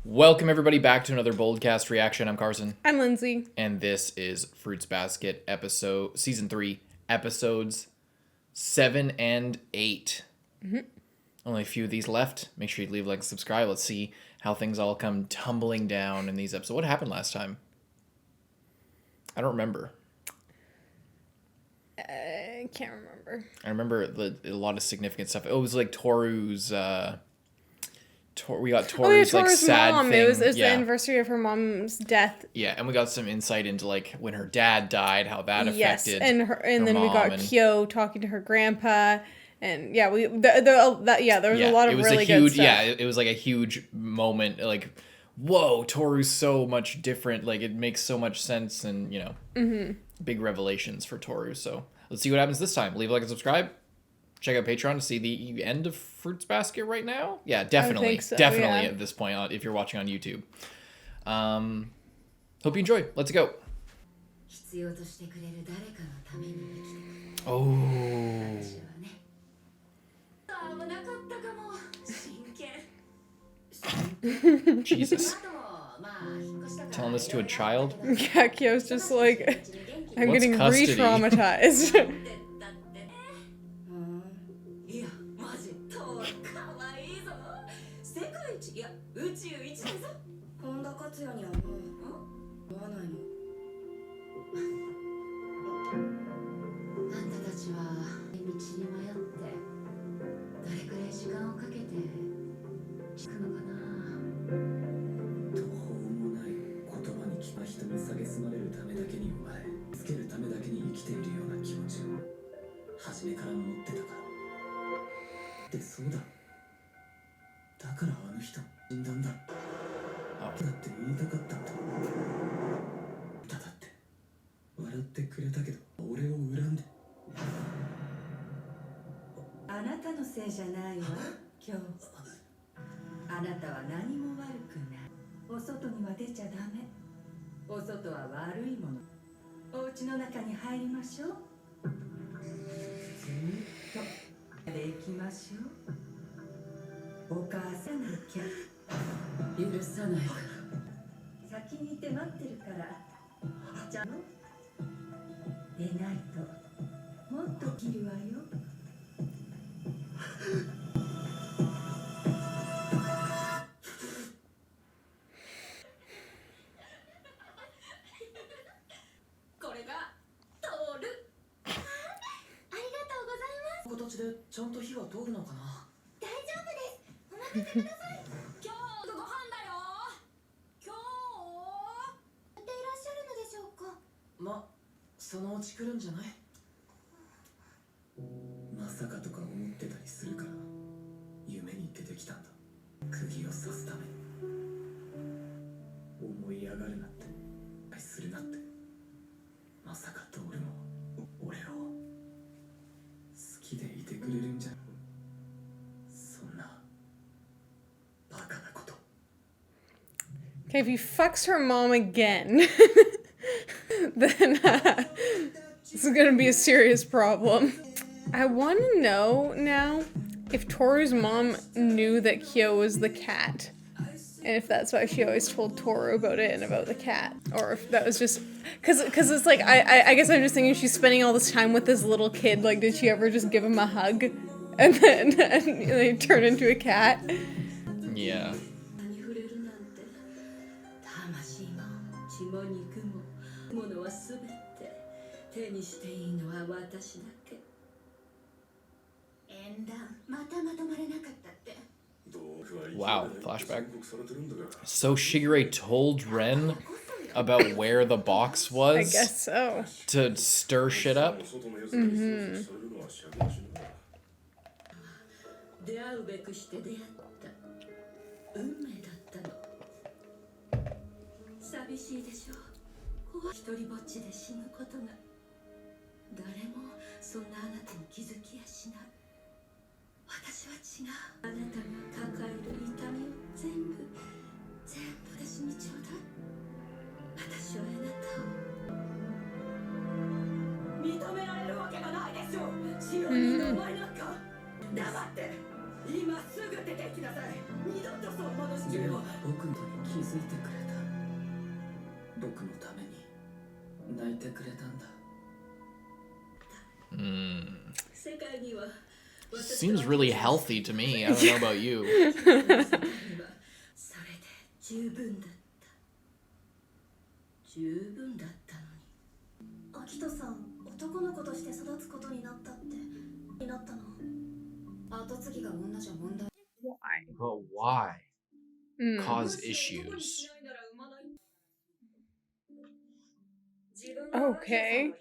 Welcome everybody back to another Boldcast reaction. I'm Carson. I'm Lindsay. And this is Fruits Basket season 3, episodes 7 and 8. Only a few of these left. Make sure you leave a like and subscribe. Let's see how things all come tumbling down in these episodes. What happened last time? I don't remember. I can't remember. I remember a lot of significant stuff. It was like Tohru's we got Toru's like sad mom. thing. It was the anniversary of her mom's death. Yeah, and we got some insight into like when her dad died, how that affected. And then we got Kyou talking to her grandpa, and yeah, there was a lot of really good stuff. Yeah, it was like a huge moment. Like, whoa, Toru's so much different. Like it makes so much sense, and you know, big revelations for Toru. So let's see what happens this time. Leave a like and subscribe. Check out Patreon to see the end of Fruits Basket right now. Yeah, definitely. Definitely at this point if you're watching on YouTube. Hope you enjoy. Let's go. Oh. Jesus. Telling this to a child? Yeah, Kyo's just like, I'm getting re-traumatized. Okay, if he fucks her mom again, then this is gonna be a serious problem. I want to know now if Toru's mom knew that Kyou was the cat, and if that's why she always told Toru about it and about the cat, or if that was just because it's like I guess I'm just thinking she's spending all this time with this little kid. Like, did she ever just give him a hug and then they turn into a cat? Yeah. Wow, flashback. So Shigure told Ren about where the box was? I guess so. To stir shit up? Seems really healthy to me. I don't know about you. Why? But why? Cause issues. Okay.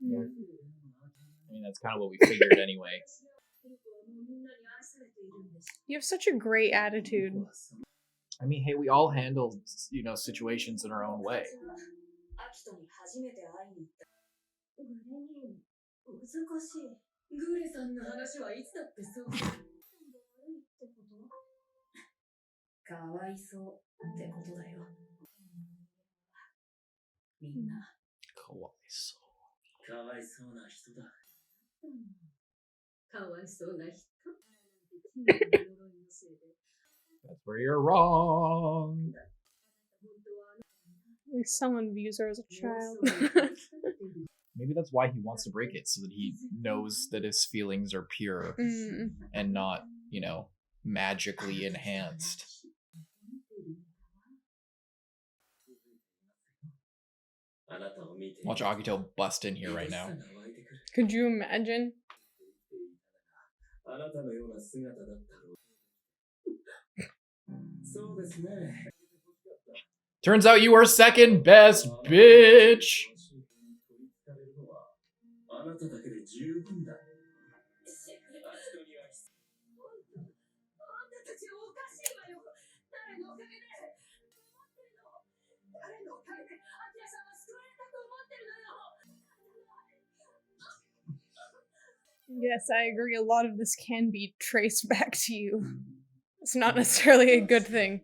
I mean, that's kind of what we figured anyway. You have such a great attitude. I mean, hey, we all handle, situations in our own way. That's where you're wrong. At least someone views her as a child. Maybe that's why he wants to break it, so that he knows that his feelings are pure and not, magically enhanced. Watch Akito bust in here right now. Could you imagine? Turns out you are second best, bitch! Yes, I agree. A lot of this can be traced back to you. It's not necessarily a good thing.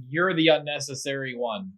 You're the unnecessary one.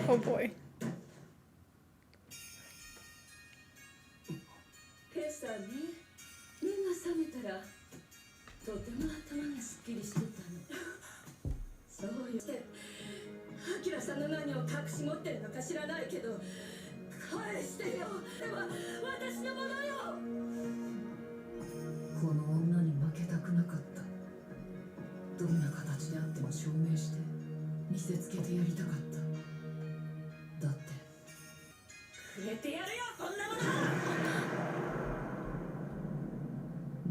Oh boy. 今朝ね、目が覚めたらとても頭がすっきりしてたの。そうよ。アキラさんの何を隠し持ってるのか知らないけど、返してよ。では私のものよ。この女に負けたくなかった。どんな形であっても証明して見せつけてやりたかった。だってくれてやるよ、こんなも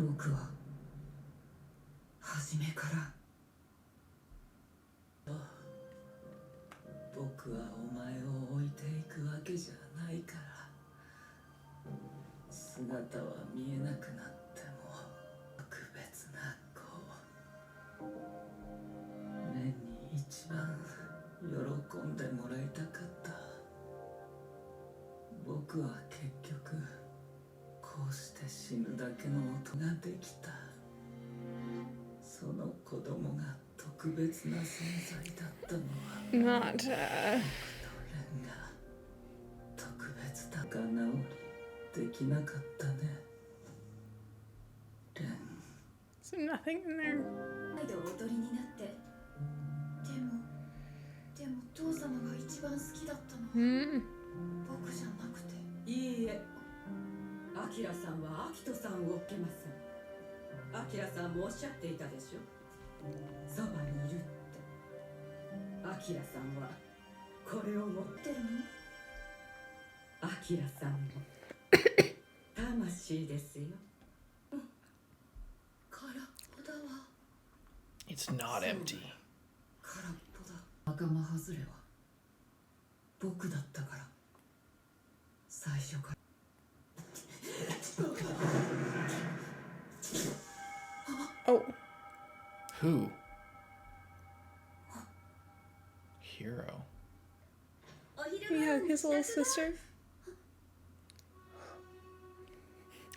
の。僕は初めから僕はお前を置いていくわけじゃないから。姿は見えなくなっても特別な子。年に一番喜んでもらいたかった。僕は結局こうして死ぬだけの音ができた。その子供が特別な存在だったのは Not, 僕とレンが特別だ。仲直りできなかったね、レン。 so nothing in there. で踊りになって。でも父様が一番好きだったのは僕じゃなくて。いいえ、アキラさんはアキトさんを追っけます。アキラさんもおっしゃっていたでしょ、そばにいるって。アキラさんはこれを持ってるの。アキラさんの魂ですよ。空っぽだわ。 It's not empty. 空っぽだ。仲間外れは僕だったから。最初から。 Oh. Who? Hero. Yeah, his little sister.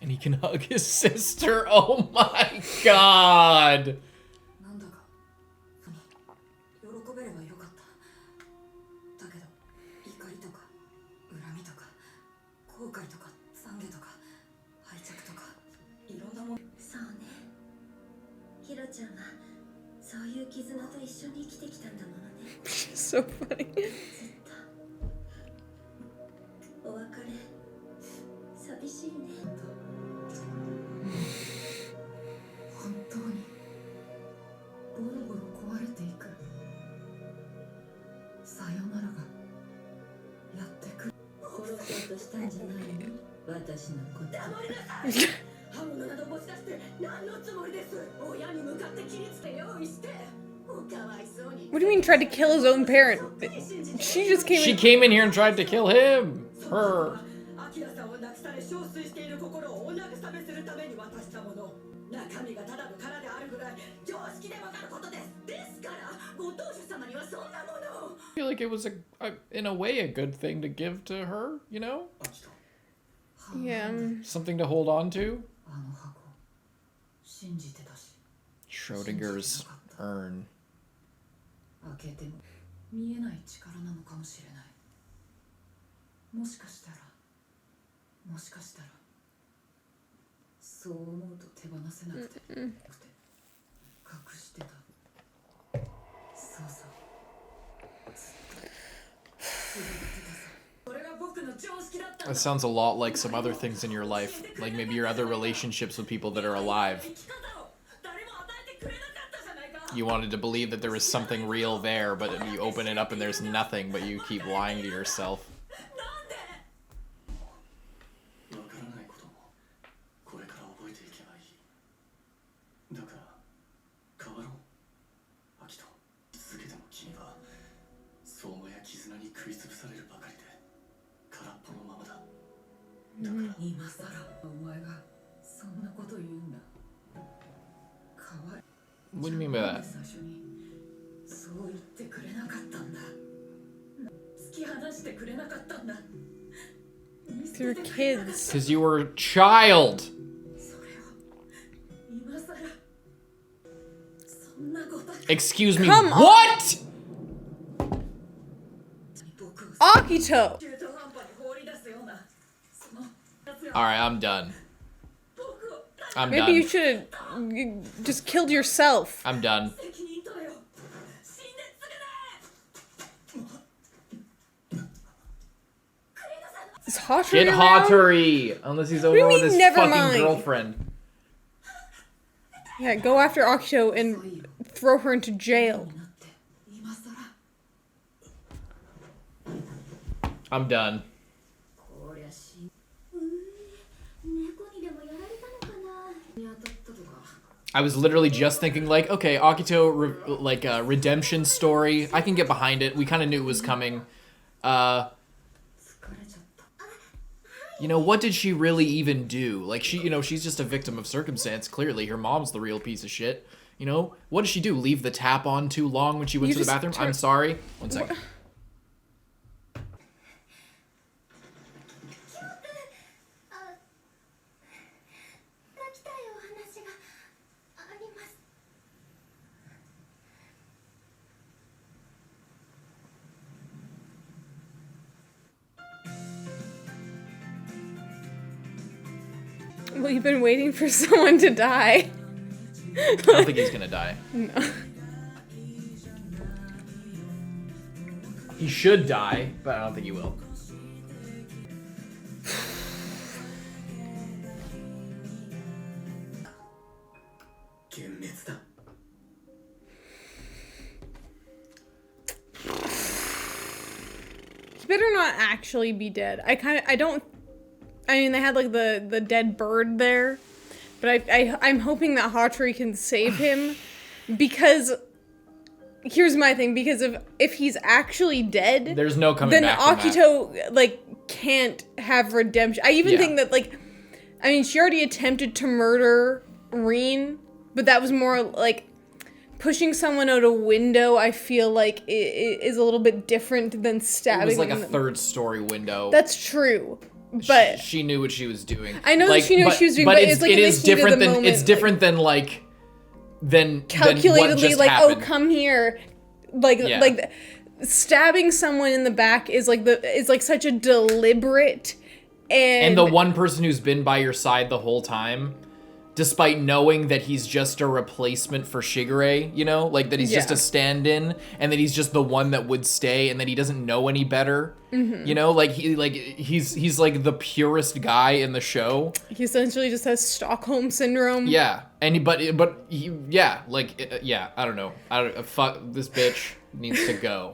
And he can hug his sister. Oh my god. なんだか喜べればよかった。だけど怒りとか恨みとか後悔とか懺悔とか愛着とかいろんなもの。そうね、ヒロちゃんはそういう絆と一緒に生きてきたんだものね。 So funny. ずっとお別れ寂しいね。本当にボロボロ壊れていく。さよならがやってくる。殺そうとしたんじゃないの、私のこと。黙りなさい。刃物など持ち出して何のつもりです。親に向かって切りつけ用意して。おかわいそうに。 What do you mean tried to kill his own parent? She just came She in. came in here and tried to kill him. Her. アキラさんを亡くされ憔悴している心をお慰めするために渡したもの。中身がただの殻であるぐらい常識でわかることです。ですからご当主様にはそんなものを。 I feel like it was in a way, a good thing to give to her, you know? Yeah. Something to hold on to. あの箱信じてたし。 Schrodinger's urn. 開けても見えない力なのかもしれない。もしかしたらそう思うと手放せなくて、隠してた。そうそう。これが僕の常識だったん That だ。 sounds a lot like some other things in your life. Like maybe your other relationships with people that are alive. You wanted to believe that there was something real there, but you open it up and there's nothing, but you keep lying to yourself. わからないこともこれから覚えていけばいい。だから変わろう。アキト、続けても君は相馬や絆に食いつぶされるばかりで空っぽのままだ。だから今さらお前がそんなこと言うんだ。かわい。 What do you mean by that? 最初にそう言ってくれなかったんだ。突き放してくれなかったんだ。 They're kids. Because you were a child. それを今さら Excuse me. Come on. What? Akito! Alright, I'm done. I'm Maybe done. you should have just killed yourself. I'm done. Is Hatori Get around? Hatori! Unless he's do over you with mean, his never fucking mind? girlfriend. Yeah, go after Akito and throw her into jail. I'm done. I was literally just thinking, like, okay, Akito, redemption story. I can get behind it. We kind of knew it was coming. You know, what did she really even do? Like, she's just a victim of circumstance, clearly. Her mom's the real piece of shit. You know, what did she do? Leave the tap on too long when she went to the bathroom? I'm sorry. One second. Well, you've been waiting for someone to die. I don't think he's gonna die. No. He should die, but I don't think he will. He better not actually be dead. I mean, they had like the dead bird there, but I'm hoping that Hatori can save him, because here's my thing, because if he's actually dead, There's no coming then back from that. Akito like can't have redemption. I even think that, like, I mean, she already attempted to murder Rin, but that was more like pushing someone out a window. I feel like it is a little bit different than stabbing. It was like a them. third story window. That's true, but she knew what she was doing. I know that she knew what she was doing, but it's like it in the is heat of different the than moment, it's different than than calculatedly, what just like, happened. oh, come here, Yeah. like stabbing someone in the back is like such a deliberate And the one person who's been by your side the whole time, despite knowing that he's just a replacement for Shigure, you know? Like, that he's just a stand-in, and that he's just the one that would stay, and that he doesn't know any better. Mm-hmm. You know? Like, he's like the purest guy in the show. he essentially just has Stockholm syndrome. Yeah. And I don't know. Fuck, this bitch needs to go.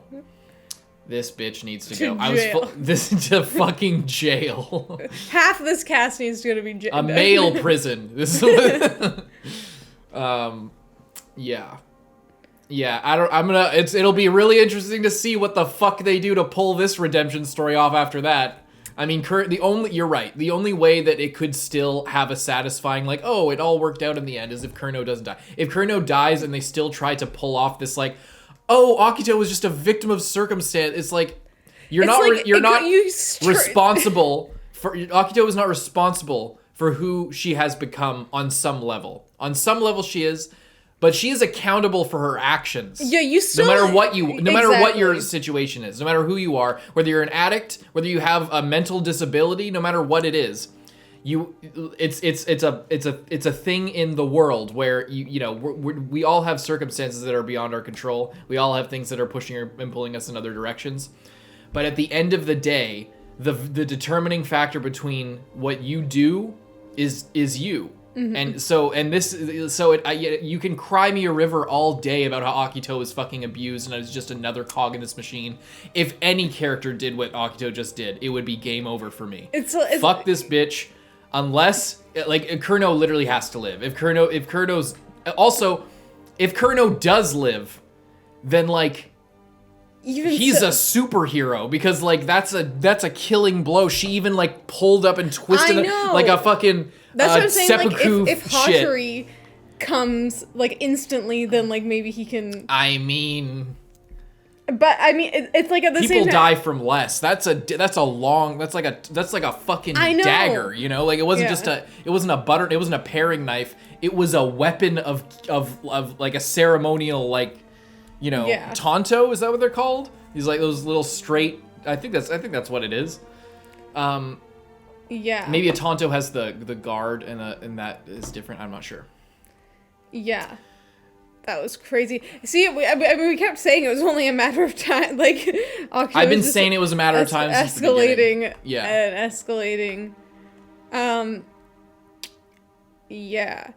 This bitch needs to go. jail. This to fucking jail. Half this cast needs to go to be jail. A male prison. This is what, yeah. It'll be really interesting to see what the fuck they do to pull this redemption story off after that. I mean, you're right. The only way that it could still have a satisfying, like, oh, it all worked out in the end, is if Kurno doesn't die. If Kurno dies and they still try to pull off this, like, oh, Akito was just a victim of circumstance. It's like, responsible for, Akito is not responsible for who she has become on some level. On some level she is, but she is accountable for her actions. Yeah, you still... No matter what your situation is, no matter who you are, whether you're an addict, whether you have a mental disability, no matter what it is, it's a thing in the world where we all have circumstances that are beyond our control. We all have things that are pushing and pulling us in other directions. But at the end of the day, the determining factor between what you do is you. Mm-hmm. You can cry me a river all day about how Akito is fucking abused and is just another cog in this machine. If any character did what Akito just did, it would be game over for me. Fuck this bitch. Unless, like, Kurno literally has to live. If Kurno does live, then, like, he's a superhero, because, like, that's a killing blow. She even, like, pulled up and twisted it like a fucking That's what I'm saying. seppuku Like, if But I mean, it's like at the People same time. die from less. That's like a fucking I know. dagger, you know? Like it wasn't Yeah. it wasn't a paring knife. It was a weapon of like a ceremonial, like, you know, Yeah. tonto, is that what they're called? These like those little straight, I think that's what it is. Yeah. Maybe a tonto has the guard and that is different. I'm not sure. Yeah. That was crazy. See, we kept saying it was only a matter of time. Like, Akito I've been was just saying it was a matter of time since the beginning. escalating. Yeah. And escalating. Yeah.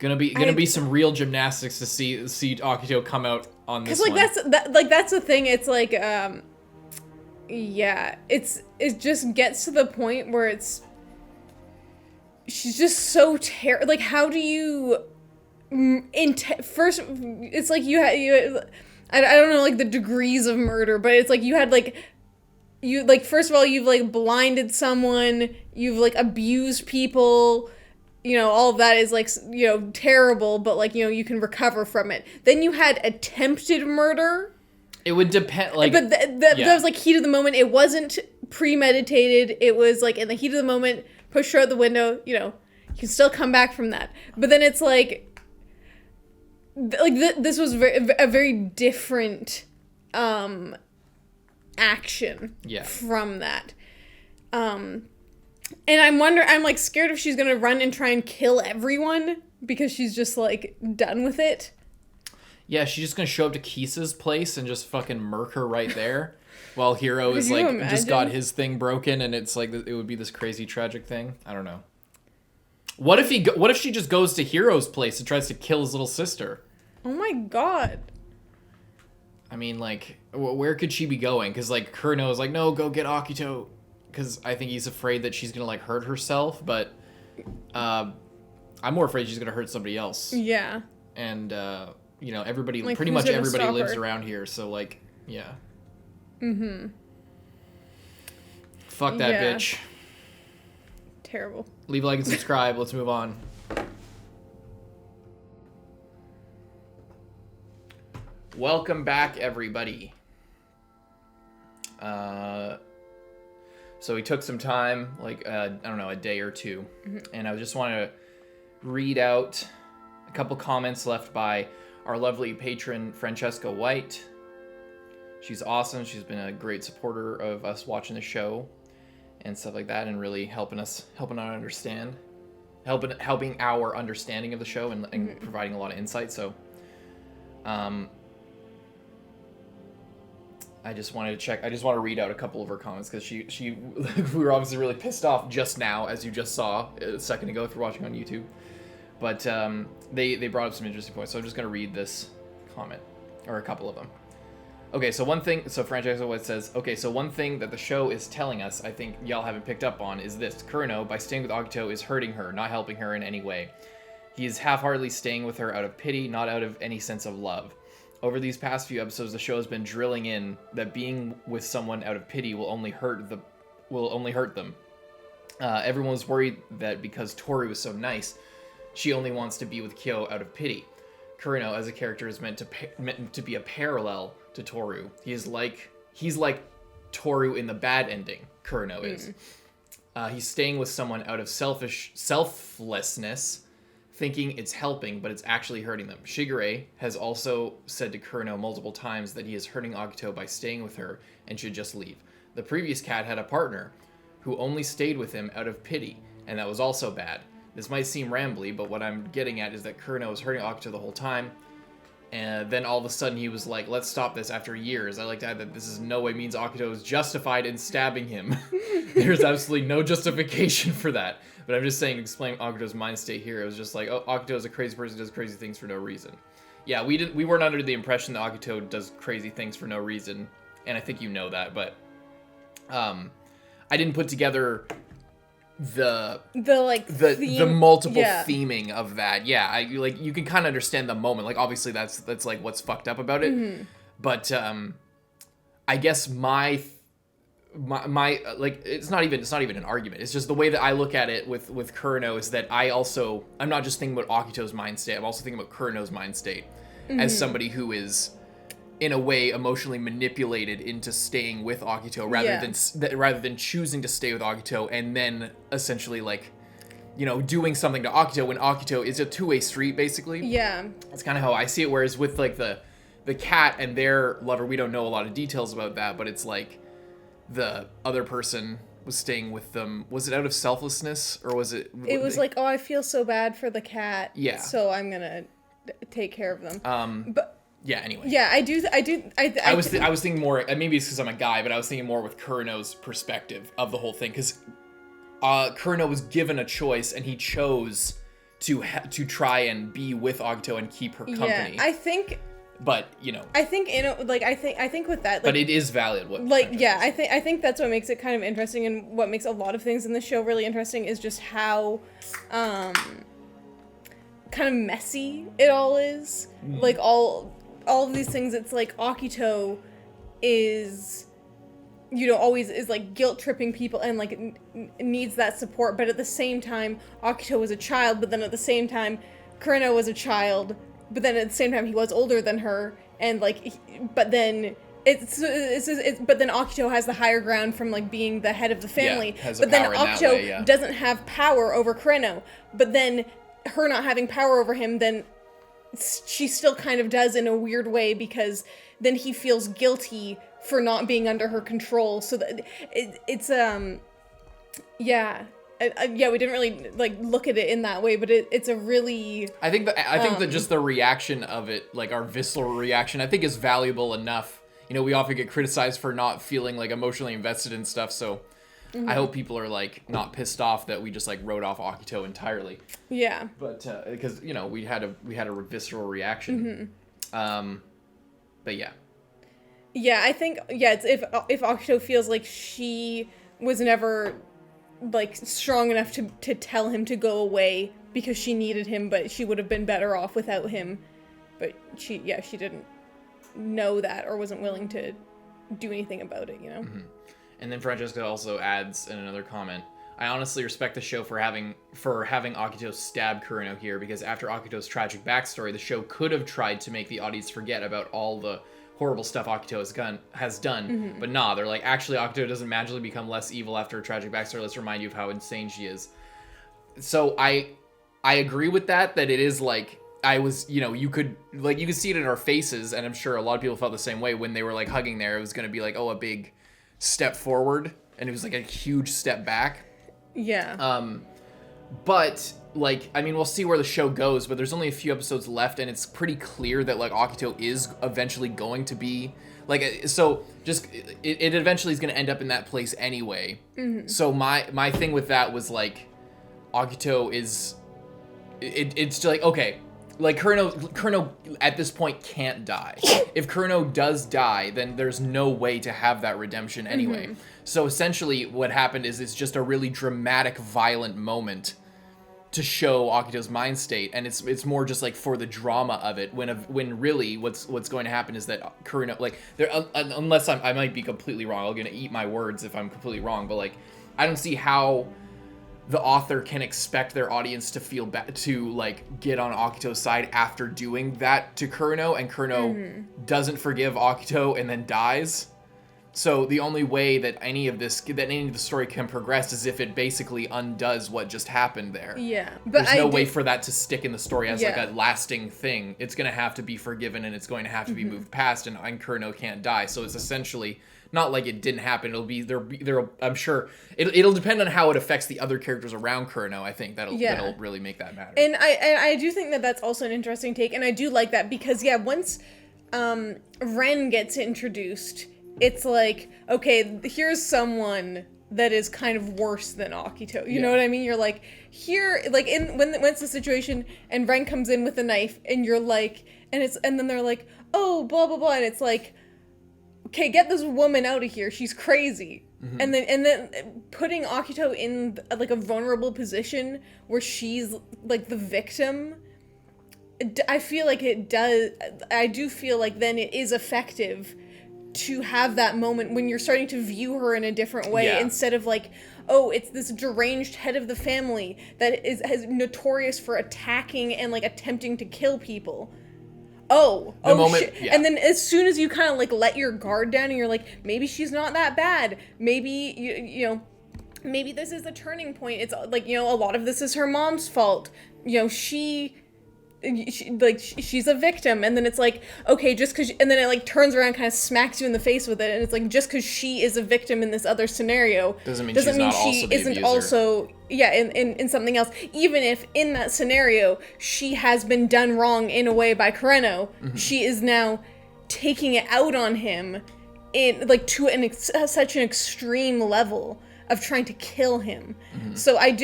Gonna be some real gymnastics to see Akito come out on this Because like one. that's the thing. It's like yeah. It just gets to the point where she's just so like, how do you first, it's like you I don't know, like, the degrees of murder, but it's like you had like first of all, you've like blinded someone, you've like abused people, you know, all of that is like, you know, terrible, but like, you know, you can recover from it. Then you had attempted murder. It would depend, like, But that was like heat of the moment. It wasn't premeditated. It was like in the heat of the moment, push her out the window, you know, you can still come back from that. But then it's like this was a very different action from that. And I'm like scared if she's gonna run and try and kill everyone because she's just like done with it. Yeah, she's just gonna show up to Kisa's place and just fucking murk her right there, while Hiro is like just got his thing broken, and it's like it would be this crazy tragic thing. I don't know. What if she just goes to Hiro's place and tries to kill his little sister? Oh my god. I mean, like, where could she be going? Because like Kureno is like, no, go get Akito, because I think he's afraid that she's gonna like hurt herself, but I'm more afraid she's gonna hurt somebody else. Yeah. And you know, everybody, like, pretty who's much gonna everybody stop lives her? around here, so like, yeah. Fuck that Yeah. bitch. Terrible. Leave a like and subscribe. Let's move on. Welcome back, everybody. So we took some time, like, I don't know, a day or two, and I just want to read out a couple comments left by our lovely patron, Francesca White. She's awesome. She's been a great supporter of us watching the show and stuff like that, and really helping our understanding of the show and providing a lot of insight. So, I just want to read out a couple of her comments because she we were obviously really pissed off just now, as you just saw a second ago if you're watching on YouTube. But they brought up some interesting points, so I'm just going to read this comment, or a couple of them. Okay, so Francesca White says, okay, so one thing that the show is telling us, I think y'all haven't picked up on, is this. Kureno, by staying with Akito, is hurting her, not helping her in any way. He is half-heartedly staying with her out of pity, not out of any sense of love. Over these past few episodes, the show has been drilling in that being with someone out of pity will only hurt them. Everyone was worried that because Tori was so nice, she only wants to be with Kyou out of pity. Kureno, as a character, is meant to be a parallel to Toru. He's like Toru in the bad ending. Kureno is. He's staying with someone out of selflessness, thinking it's helping, but it's actually hurting them. Shigure has also said to Kureno multiple times that he is hurting Akito by staying with her and should just leave. The previous cat had a partner who only stayed with him out of pity, and that was also bad. This might seem rambly, but what I'm getting at is that Kureno was hurting Akito the whole time, and then all of a sudden he was like, let's stop this after years. I like to add that this is no way means Akito is justified in stabbing him. There's absolutely no justification for that. But I'm just saying, to explain Akito's mind state here, it was just like, oh, Akito is a crazy person who does crazy things for no reason. Yeah, we weren't under the impression that Akito does crazy things for no reason, and I think you know that, but I didn't put together the multiple theming of that. Yeah, you can kind of understand the moment. Like, obviously that's like what's fucked up about it. But I guess my like, it's not even an argument. It's just the way that I look at it with Kureno is that I'm not just thinking about Akito's mind state. I'm also thinking about Kureno's mind state as somebody who is in a way, emotionally manipulated into staying with Akito rather than choosing to stay with Akito and then essentially, like, you know, doing something to Akito when Akito is a two-way street, basically. Yeah. That's kind of how I see it. Whereas with, like, the cat and their lover, we don't know a lot of details about that, but it's like the other person was staying with them. Was it out of selflessness, or was it? It was like, oh, I feel so bad for the cat. Yeah. So I'm gonna take care of them. But yeah. Anyway. yeah, I was thinking more. Maybe it's because I'm a guy, but I was thinking more with Kureno's perspective of the whole thing, because Kureno was given a choice and he chose to try and be with Akito and keep her company. Yeah, I think. But you know, I think I think with that, like, but it is valid. What like yeah, I think that's what makes it kind of interesting, and what makes a lot of things in the show really interesting is just how, kind of messy it all is. Like all of these things, it's like Akito is, you know, always is like guilt tripping people and like needs that support, but at the same time Akito was a child, but then at the same time Kureno was a child. But then at the same time, he was older than her, and like, but then but then Akito has the higher ground from like being the head of the family. Yeah, has but then power in that Akito way, yeah. doesn't have power over Kureno. But then her not having power over him, then she still kind of does in a weird way, because then he feels guilty for not being under her control. So that it's yeah. Yeah, we didn't really like look at it in that way, but it's a really. I think that just the reaction of it, like our visceral reaction, I think is valuable enough. You know, we often get criticized for not feeling like emotionally invested in stuff, so I hope people are like not pissed off that we just like wrote off Akito entirely. Yeah. But because you know we had a visceral reaction. But yeah. Yeah, I think it's if Akito feels like she was never like strong enough to tell him to go away because she needed him, but she would have been better off without him. But she didn't know that, or wasn't willing to do anything about it, you know? And then Francesca also adds in another comment, I honestly respect the show for having Akito stab Kureno here, because after Akito's tragic backstory, the show could have tried to make the audience forget about all the horrible stuff Akito has done, but nah, they're like, actually Akito doesn't magically become less evil after a tragic backstory. Let's remind you of how insane she is. So I agree with that it is like, I was, you know, you could see it in our faces, and I'm sure a lot of people felt the same way when they were like hugging there. It was going to be like, oh, a big step forward, and it was like a huge step back. Yeah. But like, I mean, we'll see where the show goes, but there's only a few episodes left, and it's pretty clear that like Akito is eventually going to be like, so just it eventually is going to end up in that place anyway. So my thing with that was like, Akito is it's like, okay, like Kureno at this point can't die. If Kureno does die, then there's no way to have that redemption anyway. So essentially what happened is it's just a really dramatic, violent moment to show Akito's mind state, and it's more just like for the drama of it, when really what's going to happen is that Kureno, like, there, unless I might be completely wrong, I'm gonna eat my words if I'm completely wrong, but like, I don't see how the author can expect their audience to feel to like get on Akito's side after doing that to Kureno, and Kureno doesn't forgive Akito and then dies. So the only way that any of the story can progress is if it basically undoes what just happened there. Yeah, but there's no way for that to stick in the story as like a lasting thing. It's gonna have to be forgiven, and it's going to have to be moved past, and Kureno can't die. So it's essentially not like it didn't happen. It'll be there. I'm sure it'll depend on how it affects the other characters around Kureno. I think that'll really make that matter. And I do think that that's also an interesting take, and I do like that because once Ren gets introduced, it's like, okay, here's someone that is kind of worse than Akito. You know what I mean? You're like, here, like, when it's the situation and Ren comes in with a knife, and you're like, and then they're like, oh, blah blah blah, and it's like, okay, get this woman out of here. She's crazy. And then putting Akito in like a vulnerable position where she's like the victim, I feel like it does. I do feel like then it is effective to have that moment when you're starting to view her in a different way, instead of like, oh, it's this deranged head of the family that is notorious for attacking and like attempting to kill people. moment, shit. yeah. And then as soon as you kind of like let your guard down and you're like, maybe she's not that bad. Maybe you know, maybe this is a turning point. It's like, you know, a lot of this is her mom's fault. You know, she's a victim, and then it's like, okay, just because, and then it like turns around and kind of smacks you in the face with it, and it's like, just because she is a victim in this other scenario doesn't mean she isn't also in something else, even if in that scenario she has been done wrong in a way by Kureno. She is now taking it out on him in like to such an extreme level of trying to kill him. So I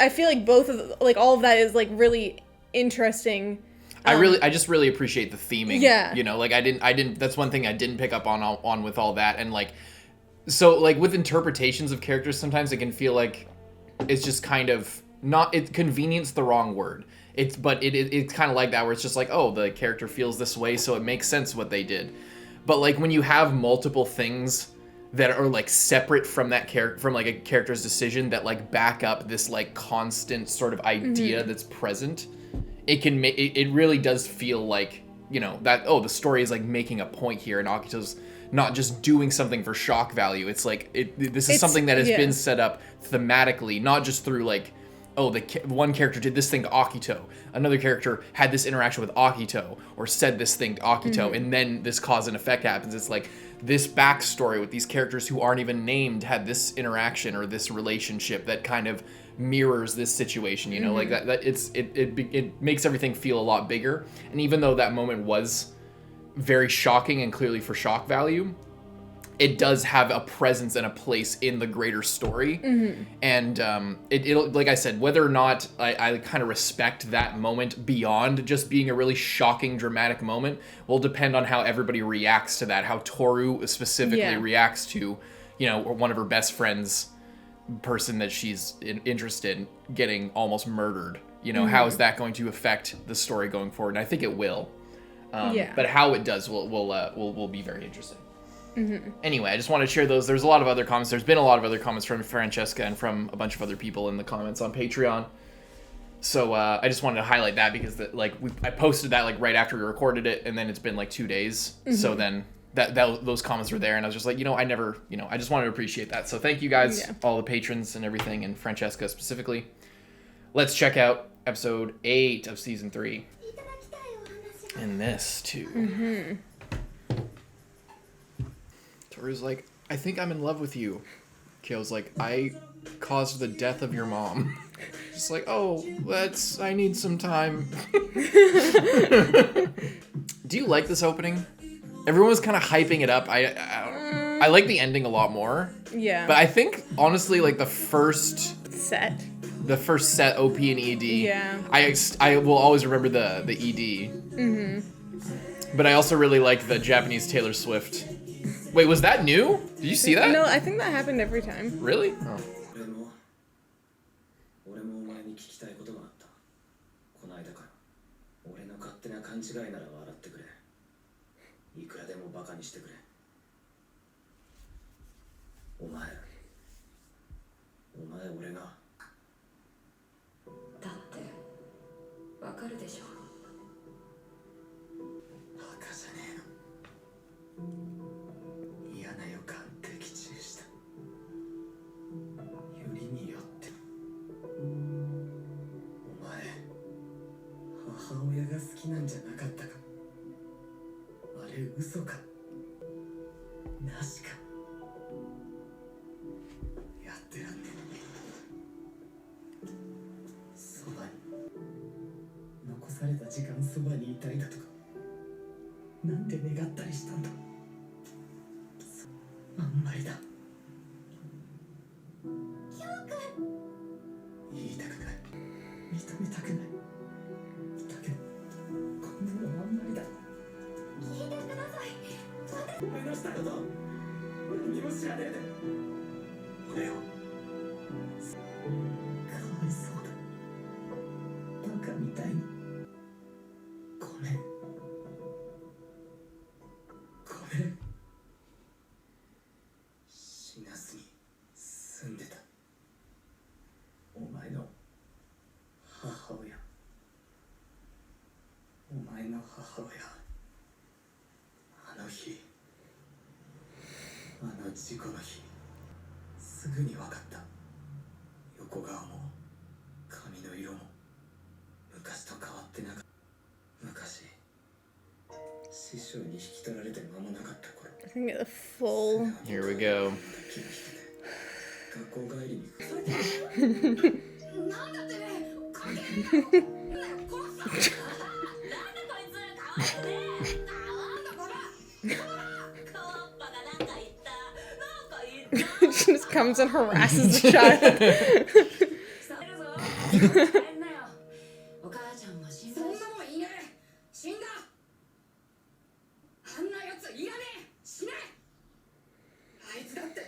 feel like both of like all of that is like really interesting. I just really appreciate the theming. Yeah. You know, like I didn't that's one thing I didn't pick up on with all that. And like, so like with interpretations of characters, sometimes it can feel like it's just kind of not, it's convenience the wrong word. It's kind of like that, where it's just like, oh, the character feels this way, so it makes sense what they did. But like when you have multiple things that are like separate from that character, from like a character's decision, that like back up this like constant sort of idea that's present, it can make it really does feel like, you know, that, oh, the story is like making a point here, and Akito's not just doing something for shock value. It's like this is something that has been set up thematically, not just through like, oh, one character did this thing to Akito, another character had this interaction with Akito, or said this thing to Akito, and then this cause and effect happens. It's like this backstory with these characters who aren't even named had this interaction or this relationship that kind of mirrors this situation, you know, like that it makes everything feel a lot bigger. And even though that moment was very shocking and clearly for shock value, it does have a presence and a place in the greater story. And it'll, like I said, whether or not I kind of respect that moment beyond just being a really shocking, dramatic moment will depend on how everybody reacts to that, how Tohru specifically reacts to, you know, one of her best friends, person that she's interested in, getting almost murdered. You know, how is that going to affect the story going forward? And I think it will. But how it does will be very interesting. Anyway, I just want to share those. There's a lot of other comments. There's been a lot of other comments from Francesca and from a bunch of other people in the comments on Patreon. So I just wanted to highlight that because I posted that like right after we recorded it, and then it's been like 2 days. So then those comments were there, and I was just like, I just wanted to appreciate that. So thank you guys, all the patrons and everything, and Francesca specifically. Let's check out episode 8 of season 3. And this too. Toru's like, I think I'm in love with you. Kyo's like, I caused the death of your mom. Just like, oh, I need some time. Do you like this opening? Everyone was kind of hyping it up. I like the ending a lot more. Yeah. But I think, honestly, like the first set, OP and ED. Yeah. I will always remember the ED. But I also really like the Japanese Taylor Swift. Wait, was that new? Did you see that? No, I think that happened every time. Really? Oh. 前の母親、あの日、あの事故の日、すぐに分かった。横顔も髪の色も昔と変わってなかった。昔師匠に引き取られて間もなかった頃、 I think the full. Here we go. 学校帰りになんだってね、関係ないよ。殺した。なんだこいつ、かわいいね。なんだこれ。カワッパがなんか言った。なんか言った。 She just comes and harasses the child. されるぞ。帰んなよ。お母ちゃんも死んだ。そんなもんいねえ。死んだ。あんなやついらねえ。死ね。あいつだって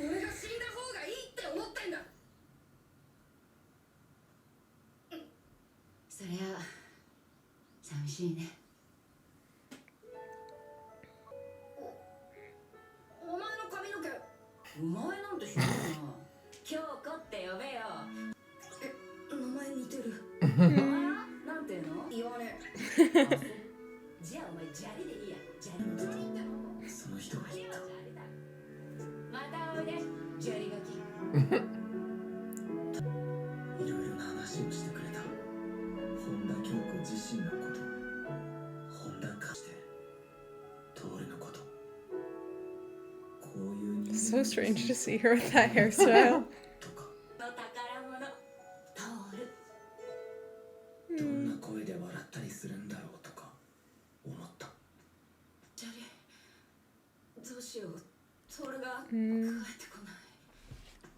俺が死んだ方がいいって思ってんだ。そりゃ寂しいね。お前の髪の毛、お前なんて知らないな。京子って呼べよ。名前似てる。お前はなんていうの？言わねえ。じゃあお前砂利でいいや。砂利っての？その人が言った。またおいで、砂利ガキ。いろいろな話をしてくれた。本田京子自身のこと、本田かして徹のこと。こういう人間 So strange to see her with that hairstyle. とか、の宝物、徹。どんな声で笑ったりするんだろうとか思った。砂利、どうしよう。徹が帰ってこない。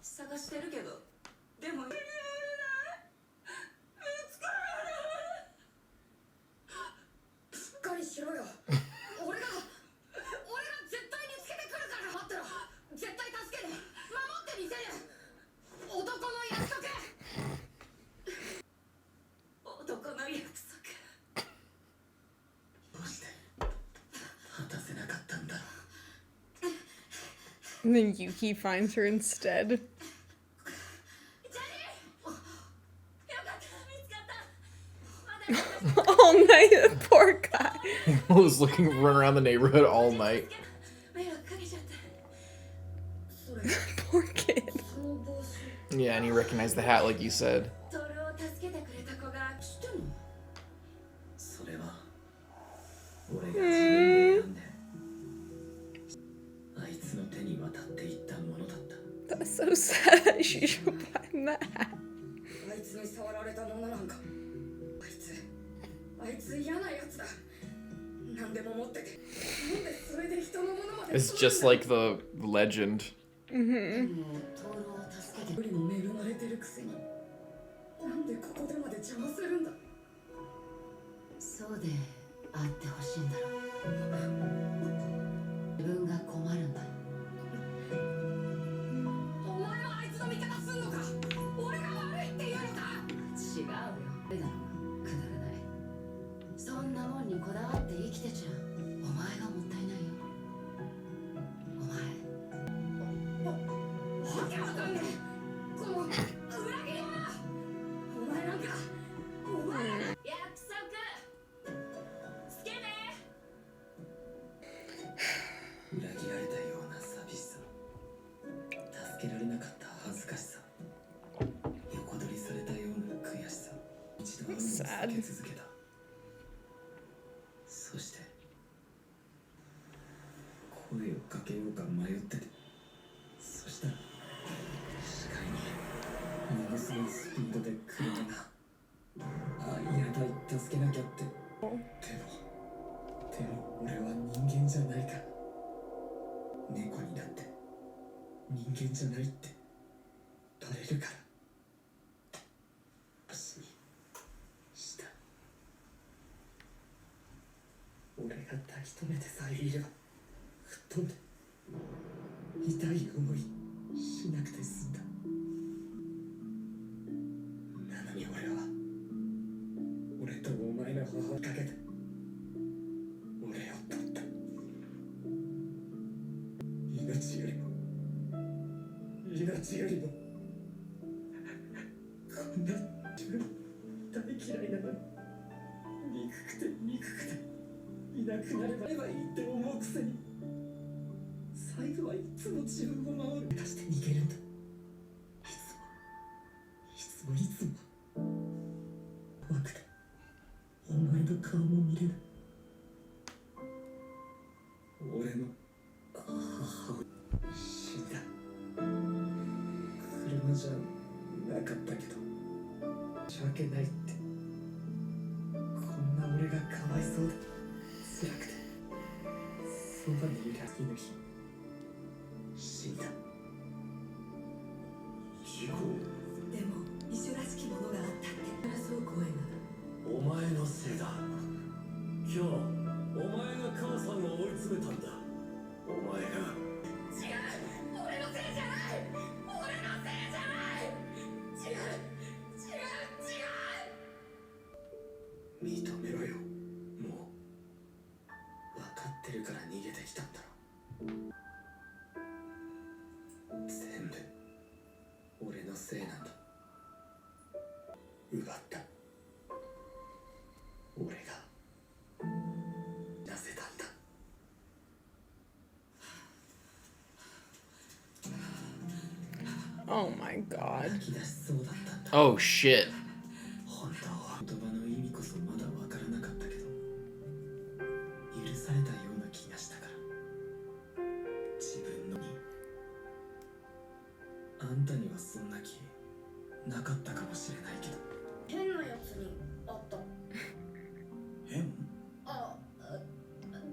探してるけど、でも見つからない。しっかりしろよ。俺が絶対見つけてくるから。待ってろ。絶対助ける。守ってみせる。男の約束。男の約束。どうして果たせなかったんだろう。 And then Yuki finds her instead. All night, the poor guy. Was looking, run around the neighborhood all night. Poor kid. Yeah, and he recognized the hat, like you said. それは俺が自分で選んであいつの手に渡っていったものだった。 That's so sad that she should find that hat. あいつに触られたものなんか。あいつ嫌なやつだ。何でも持ってて。なんでそれで人のものまで。 It's just like the legend. トールを助けてよりも恵まれてるくせに、なんでここでまで邪魔するんだ。そうであってほしいんだろう。自分が困るんだ。お前はあいつの味方すんのか。俺が悪いって言うのか。違うよ。くだらない。そんなもんにこだわって生きてちゃお前がもったいないよ。お前わけわかんねえ。この裏切り者。お前なんかお前約束つけね。裏切られたような寂しさ、助けられなかった恥ずかしさ、横取りされたような悔しさ、一度は避け続けた。そして声をかけようか迷ってて、そしたら視界にものすごいスピードで車が。あ、やばい、助けなきゃって。でも俺は人間じゃないから。猫になって人間じゃないってバレるから。足にした。俺が抱き留めてさえいれば吹っ飛んで痛い思いしなくて済んだ。なのに俺は俺とお前の母をかけて俺を取った。命よりもこんな自分大嫌いなのに憎くて憎なくなればいいって思うくせに、最後はいつも自分を守るかして逃げるんだ。いつもいつも怖くてお前の顔も見れない。俺の母親死んだ。車じゃなかったけど申し訳ないって。こんな俺がかわいそうで辛くてそばにいる日の日死んだ。事故でも遺書らしきものがあったって争う声が。お前のせいだ。今日お前が母さんを追い詰めたんだ。お前が。違う、俺のせいじゃない、俺のせいじゃない、違う。認めろよ。もう分かってるから逃げてきたんだろ。全部俺のせいなんだ。奪った俺がなぜたんだ。Oh my god. 吐き出しそうだったんだ。 Oh shit. 本当は言葉の意味こそまだ分からなかったけど許されたような気がしたから。自分のにあんたにはそんな気なかったかもしれないけど。変なやつにあった。変？あ、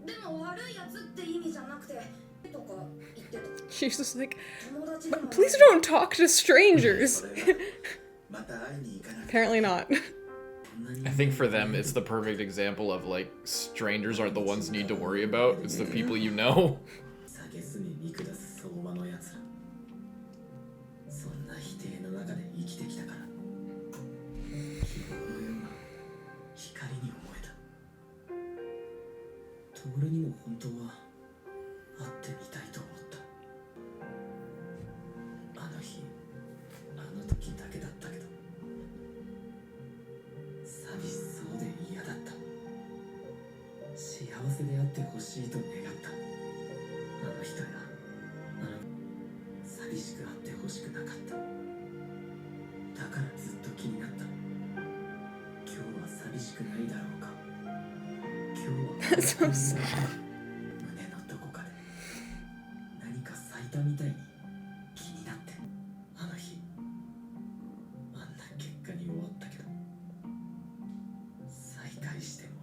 でも悪いやつって意味じゃなくてとか言ってた。 She's just like, 友達でも please don't talk to strangers. また会いに行かなきゃ。 Apparently not. I think for them, it's the perfect example of like strangers aren't the ones you need to worry about. It's the people you know. 下げずに見下す相馬のやつら。そんな否定の中で生きてきたから希望のような光に思えた。徹にも本当は会ってみたいと思った。あの日あの時だけだったけど寂しそうで嫌だった。幸せであってほしいと願った。あの人や寂しくあってほしくなかった。だからずっと気になった。今日は寂しくないだろうか。今日は That's so sad. 胸のどこかで何か咲いたみたいに気になって。あの日あんな結果に終わったけど再会しても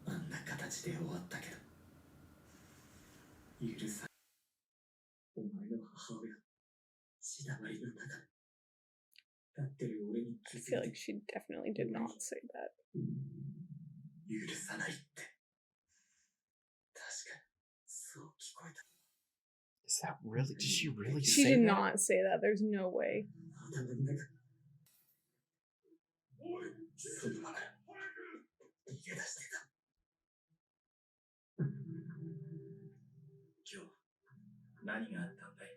あんな形で終わったけど許さ。お前の母親血だまりの中で立ってる俺に I 気づ feel い like て she definitely did not say that. 許さないって。確かにそう聞こえた。 Is that really? Did she really She say did that? not say that. There's no way. 頭の中そのまま逃げ出してた。今日何があったんだい。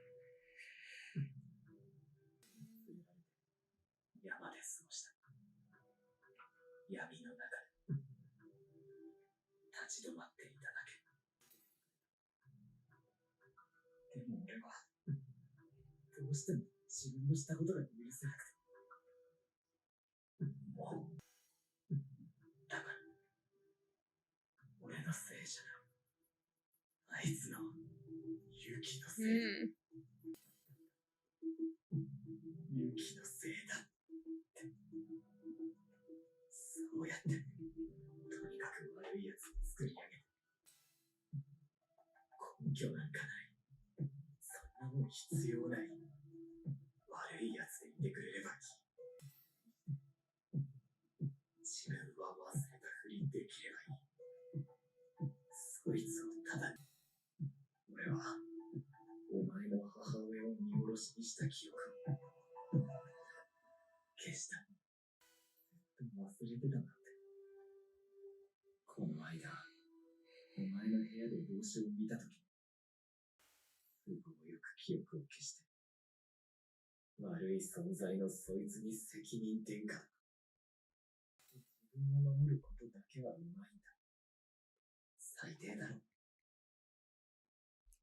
山で過ごした。闇の中で立ち止まっていただけ。でも俺はどうしても自分のしたことが許せなくて。もうだから俺のせいじゃない。あいつのユキのせいだ。 Mm. ユキのせいだって。そうやってとにかく悪いやつを作り上げて根拠なんかない。そんなもん必要ない。悪いやつでいてくれればいい。自分は忘れたふりできればいい。そいつをただ俺はお前の母親を見殺しにした記憶を消した。忘れてたなんて。この間お前の部屋で帽子を見たとき都合よく記憶を消して悪い存在のそいつに責任転嫁。自分を守ることだけはうまいんだ。最低だろ。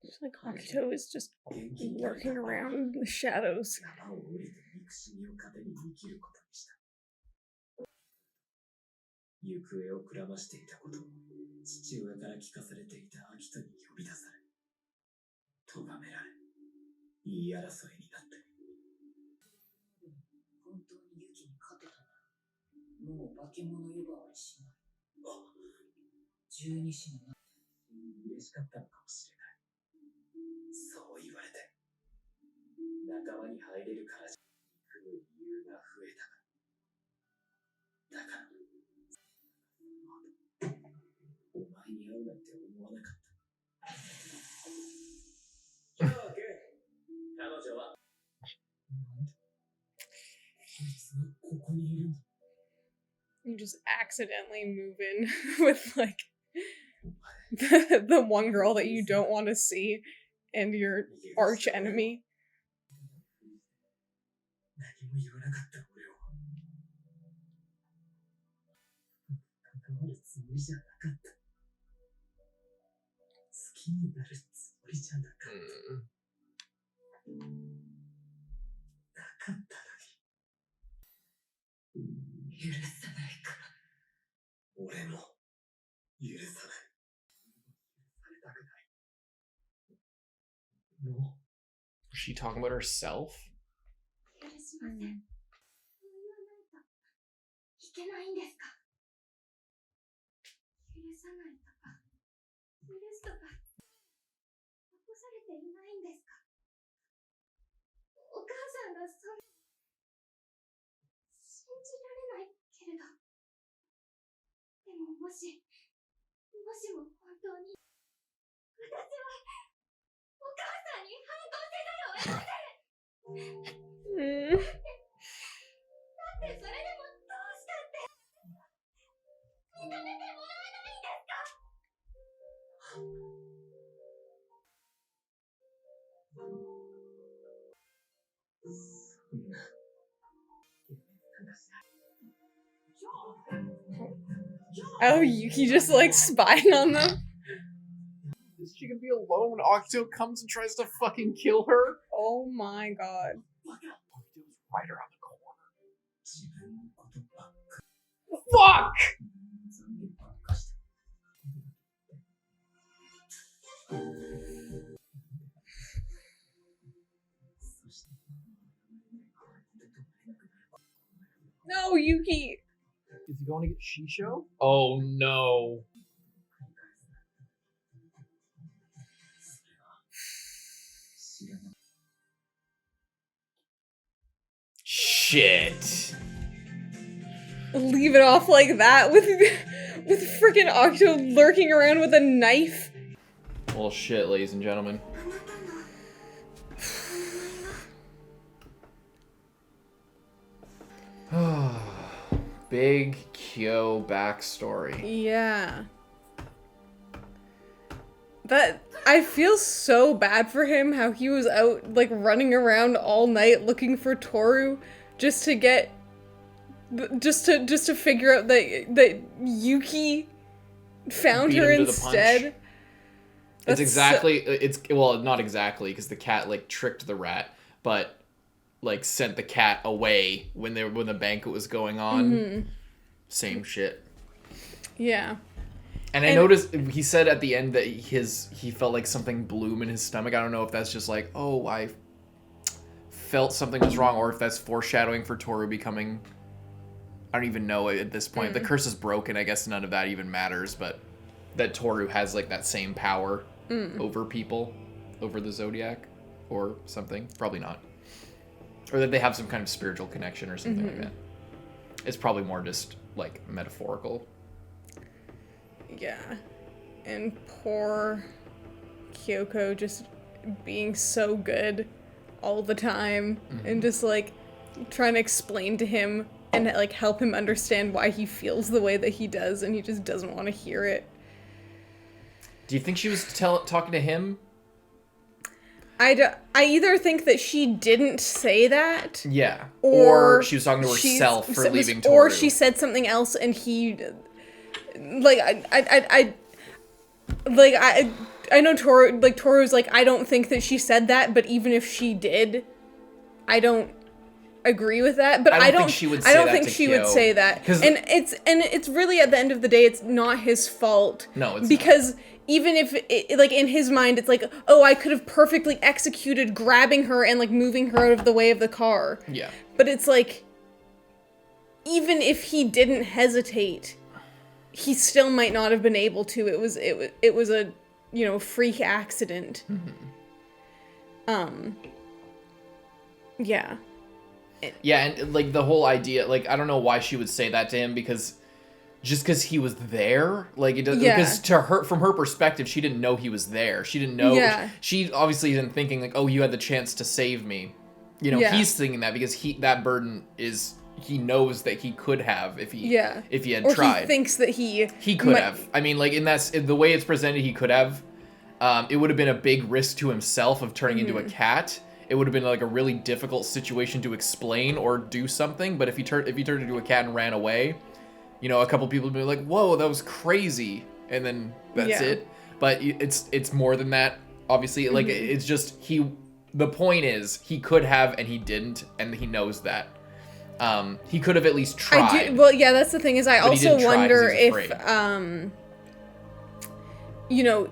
It's like Akito is just lurking around in the shadows. 山を降りて憎しみを糧に生きることにした。行方をくらましていたことを父親から聞かされていたアキトに呼び出され、咎められ、言い争いになって。本当にユキに勝てたなら、もう化け物呼ばわりしない。十二支の嬉しかったのかもしれない。そう言われて、仲間に入れるからじゃ食う理由が増えた。だから、お前に会うなんて思わなかった。今日、彼女はなんでこいつがここにいるんだ。 You just accidentally move in with like the one girl that you don't want to see and your arch enemy. 何も言わなかった俺を。関わるつもりじゃなかった。好きになるつもりじゃなかった。なかったのに。許さないから。俺も許さない。許されたくない。もう。Was she talking about herself? 許しません。そう言わないといけないんですか。許さないとか、許すとか、残されていないんですか。お母さんがそう信じられないけれど。でももしも本当に、私はお母さんに反抗せざるを得ません。だってそれでもどうしたって認めてもらえないんですか。そんな。 Oh, Yuki just like spying on them? Is she gonna be alone when Akito comes and tries to fucking kill her? Oh my god. Akito's right around the corner. Fuck! No, Yuki! Is he going to get Shisho? Oh no. Shit. Leave it off like that with freaking Akito lurking around with a knife. Well, shit, ladies and gentlemen. Big Kyou backstory. Yeah. That, I feel so bad for him, how he was out, like, running around all night looking for Tohru just to get, just to figure out that Yuki found Beat her him to the instead. punch. That's It's exactly, it's, well, not exactly, because the cat, like, tricked the rat, but, like, sent the cat away when the banquet was going on. Mm-hmm. Same shit. Yeah. And I noticed, he said at the end that he felt like something bloom in his stomach. I don't know if that's just like, oh, I felt something was wrong, or if that's foreshadowing for Tohru becoming, I don't even know at this point. The curse is broken, I guess none of that even matters, but that Tohru has, like, that same power over people, over the Zodiac, or something. Probably not. Or that they have some kind of spiritual connection or something like that. It's probably more just, like, metaphorical. Yeah. And poor Kyoko just being so good all the time and just, like, trying to explain to him and, like, help him understand why he feels the way that he does, and he just doesn't want to hear it. Do you think she was talking to him? I either think that she didn't say that. Yeah. Or she was talking to herself for leaving Tohru. Or she said something else and he... Like, like, I know Toru, like, Toru's like, I don't think that she said that, but even if she did, I don't agree with that. But I don't think she would say I don't that think to she would Kyou. say that. 'Cause And it's really, at the end of the day, it's not his fault. No, it's because even if it, like, in his mind, it's like, oh, I could have perfectly executed grabbing her and, like, moving her out of the way of the car. Yeah. But it's like, even if he didn't hesitate, he still might not have been able to. It was a, you know, freak accident. Yeah. Yeah, and like the whole idea, like, I don't know why she would say that to him, because he was there, like, it does, because to her, from her perspective, she didn't know he was there. She didn't know. Yeah. She obviously isn't thinking like, oh, you had the chance to save me. You know, he's thinking that because that burden is, he knows that he could have if he had tried. Or he thinks that he could have. I mean, like, in the way it's presented, he could have. It would have been a big risk to himself of turning into a cat. It would have been like a really difficult situation to explain or do something. But if he turned into a cat and ran away, you know, a couple people would be like, "Whoa, that was crazy," and then that's it. But it's more than that. Obviously, like, it's just the point is, he could have and he didn't, and he knows that. He could have at least tried. Well, yeah, that's the thing, is I also wonder if, afraid. You know,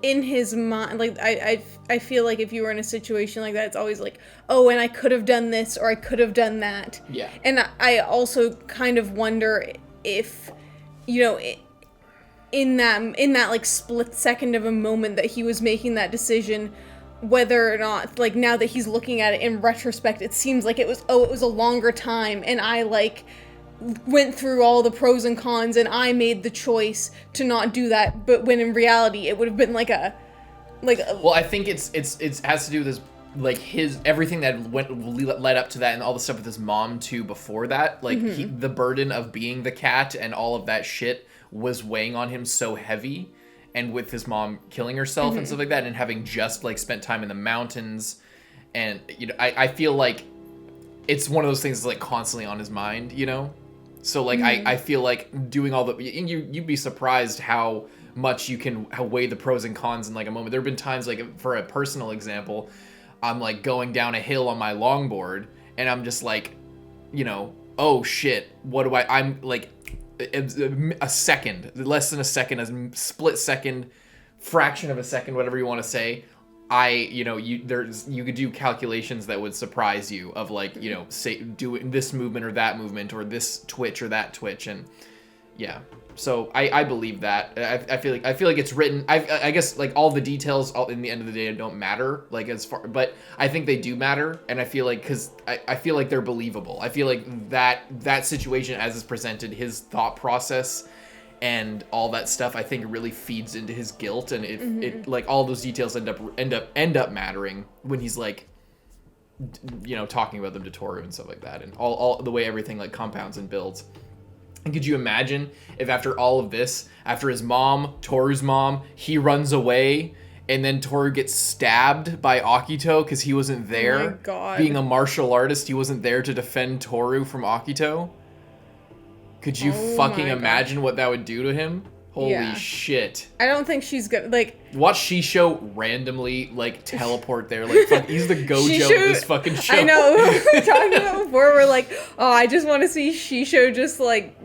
in his mind, like, I feel like if you were in a situation like that, it's always like, oh, and I could have done this, or I could have done that. Yeah. And I also kind of wonder if, you know, in that like split second of a moment that he was making that decision, whether or not, like, now that he's looking at it in retrospect, it seems like it was a longer time, and I, like, went through all the pros and cons, and I made the choice to not do that, but when in reality, it would have been well, I think it has to do with his, like, his, everything that led up to that, and all the stuff with his mom, too, before that, like, the burden of being the cat and all of that shit was weighing on him so heavy. And with his mom killing herself and stuff like that, and having just, like, spent time in the mountains, and, you know, I feel like it's one of those things that's, like, constantly on his mind, you know? So, like, I feel like doing all the, you'd be surprised how much you can weigh the pros and cons in, like, a moment. There have been times, like, for a personal example, I'm, like, going down a hill on my longboard, and I'm just like, you know, oh shit, I'm, like, a second, less than a second, a split second, fraction of a second, whatever you want to say, you could do calculations that would surprise you of, like, you know, say doing this movement or that movement or this twitch or that twitch, and yeah. So I believe that. I feel like it's written. I guess, like, all the details in the end of the day don't matter, like, as far, but I think they do matter, and I feel like, because I feel like they're believable. I feel like that situation as is presented, his thought process and all that stuff, I think it really feeds into his guilt, and it like, all those details end up mattering when he's, like, you know, talking about them to Toru and stuff like that, and all the way everything, like, compounds and builds. And could you imagine if after all of this, after his mom, Toru's mom, he runs away, and then Toru gets stabbed by Akito because he wasn't there? Oh my God. Being a martial artist, he wasn't there to defend Toru from Akito? Could you fucking imagine what that would do to him? Holy shit. I don't think she's gonna, like... Watch Shisho randomly, like, teleport there. Like, fuck, he's the Gojo of this fucking show. I know. We were talking about before, we're like, oh, I just want to see Shisho just, like,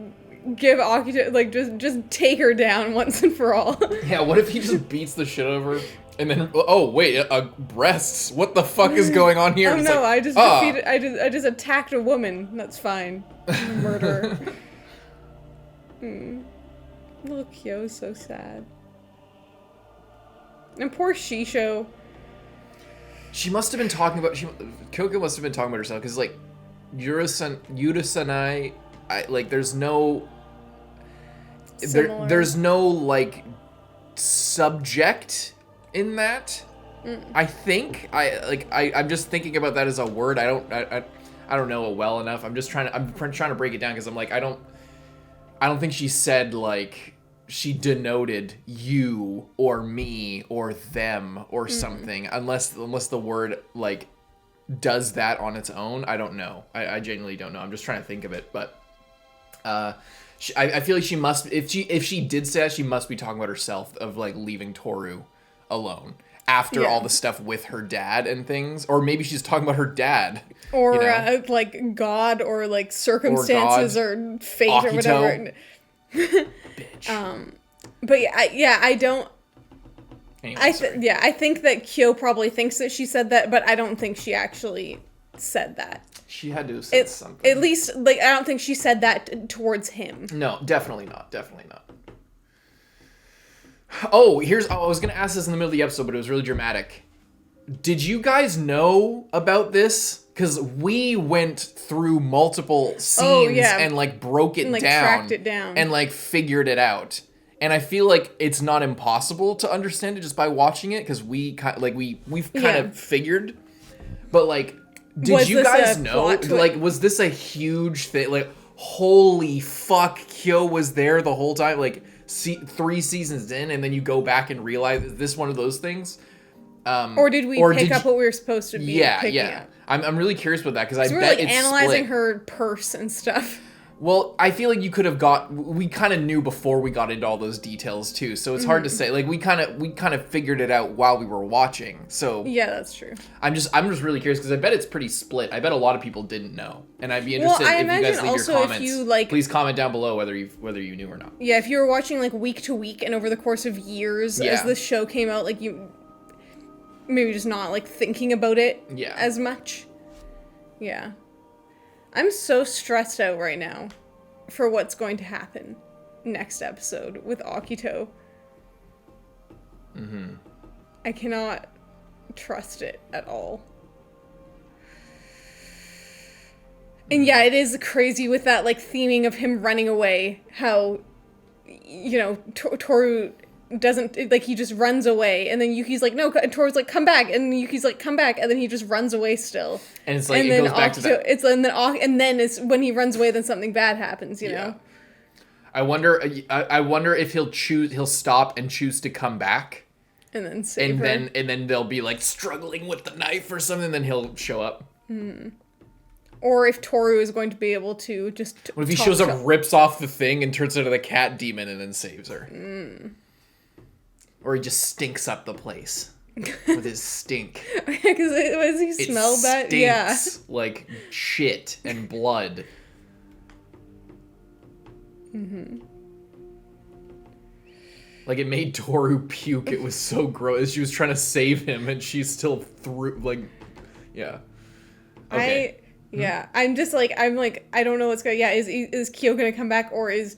give Akito, like, just take her down once and for all. Yeah, what if he just beats the shit out of her? And then, oh, wait, breasts. What the fuck is going on here? Oh, it's no, like, I just attacked a woman. That's fine. I'm a murderer. Little Kyou's so sad. And poor Shisho. She must have been talking about, Kyoko must have been talking about herself, because, like, Yurusanai, like, there's no, there's no, like, subject in that. I think, I'm just thinking about that as a word. I don't know it well enough. I'm trying to break it down, because I'm like, I don't think she said, like, she denoted you or me or them or something, unless the word, like, does that on its own. I don't know. I genuinely don't know. I'm just trying to think of it. But I feel like she must, if she did say that, she must be talking about herself, of like leaving Tohru alone after all the stuff with her dad and things, or maybe she's talking about her dad, or you know? like God, or like circumstances, or fate, Akito. or whatever. Bitch. But I don't. Anyway, I think that Kyou probably thinks that she said that, but I don't think she actually said that. she had to have said something. At least, like, I don't think she said that towards him. No, definitely not. Definitely not. Oh, I was gonna ask this in the middle of the episode, but it was really dramatic. Did you guys know about this? Because we went through multiple scenes and like broke it and, like, down, tracked it down, and like figured it out. And I feel like it's not impossible to understand it just by watching it, because we've kind of figured. But like, did you guys know? Like, was this a huge thing? Like, holy fuck, Kyou was there the whole time. Like, 3 seasons in, and then you go back and realize, is this one of those things? Or did we pick up what we were supposed to be picking up? I'm really curious about that, because I bet it's analyzing split. her purse and stuff. Well, I feel like you could have we kind of knew before we got into all those details too, so it's hard to say. Like, we kind of figured it out while we were watching. So yeah, that's true. I'm just really curious, because I bet it's pretty split. I bet a lot of people didn't know, and I'd be interested if you guys leave your comments. Please comment down below whether you knew or not. Yeah, if you were watching like week to week and over the course of years as the show came out, like, you maybe just not like thinking about it as much. Yeah. I'm so stressed out right now for what's going to happen next episode with Akito. I cannot trust it at all. And yeah, it is crazy with that like theming of him running away, how, you know, Tohru doesn't, like, he just runs away, and then Yuki's like, no, and Toru's like, come back, and Yuki's like, come back, and then he just runs away still. And it's like, it goes back to that. And then it's when he runs away, then something bad happens, you know? I wonder if he'll stop and choose to come back. And then save her. And then they'll be like struggling with the knife or something, then he'll show up. Or if Tohru is going to be able to just... What if he shows up, rips off the thing, and turns into the cat demon, and then saves her? Or he just stinks up the place with his stink. Because does he smell bad? Yeah. Like shit and blood. Like, it made Tohru puke. It was so gross. She was trying to save him, and she still threw, like, yeah. Okay. I'm I don't know what's going. Yeah, is Kyou gonna come back, or is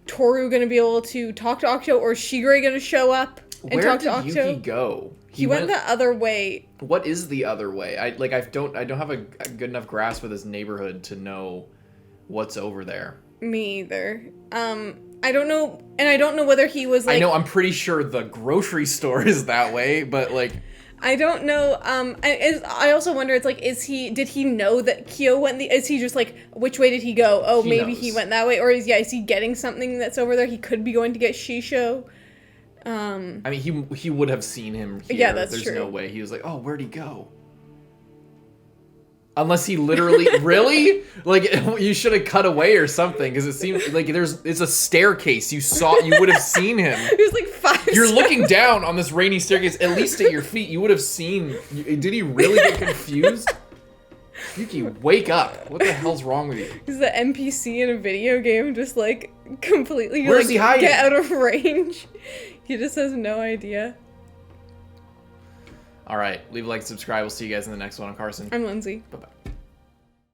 Tohru gonna be able to talk to Akito, or is Shigure gonna show up and talk to Akito? Where did Yuki go? He went the other way. What is the other way? I don't have a good enough grasp of this neighborhood to know what's over there. Me either. I don't know, and I don't know whether he was like... I know, I'm pretty sure the grocery store is that way, but like... I don't know, I also wonder, it's like, did he know that Kyou went is he just like, which way did he go? Oh, maybe he went that way, or is he getting something that's over there? He could be going to get Shisho. I mean, he would have seen him here. Yeah, that's There's true. no way. He was like, oh, where'd he go? Unless he literally, really? Like, you should have cut away or something, because it seems like it's a staircase. You would have seen him. It was like 5 You're looking down on this rainy staircase, at least at your feet. You would have seen. Did he really get confused? Yuki, wake up. What the hell's wrong with you? Is the NPC in a video game just like completely Where's he hiding? Get out of range? He just has no idea. All right, leave a like, subscribe. We'll see you guys in the next one. I'm Carson. I'm Lindsay. Bye-bye.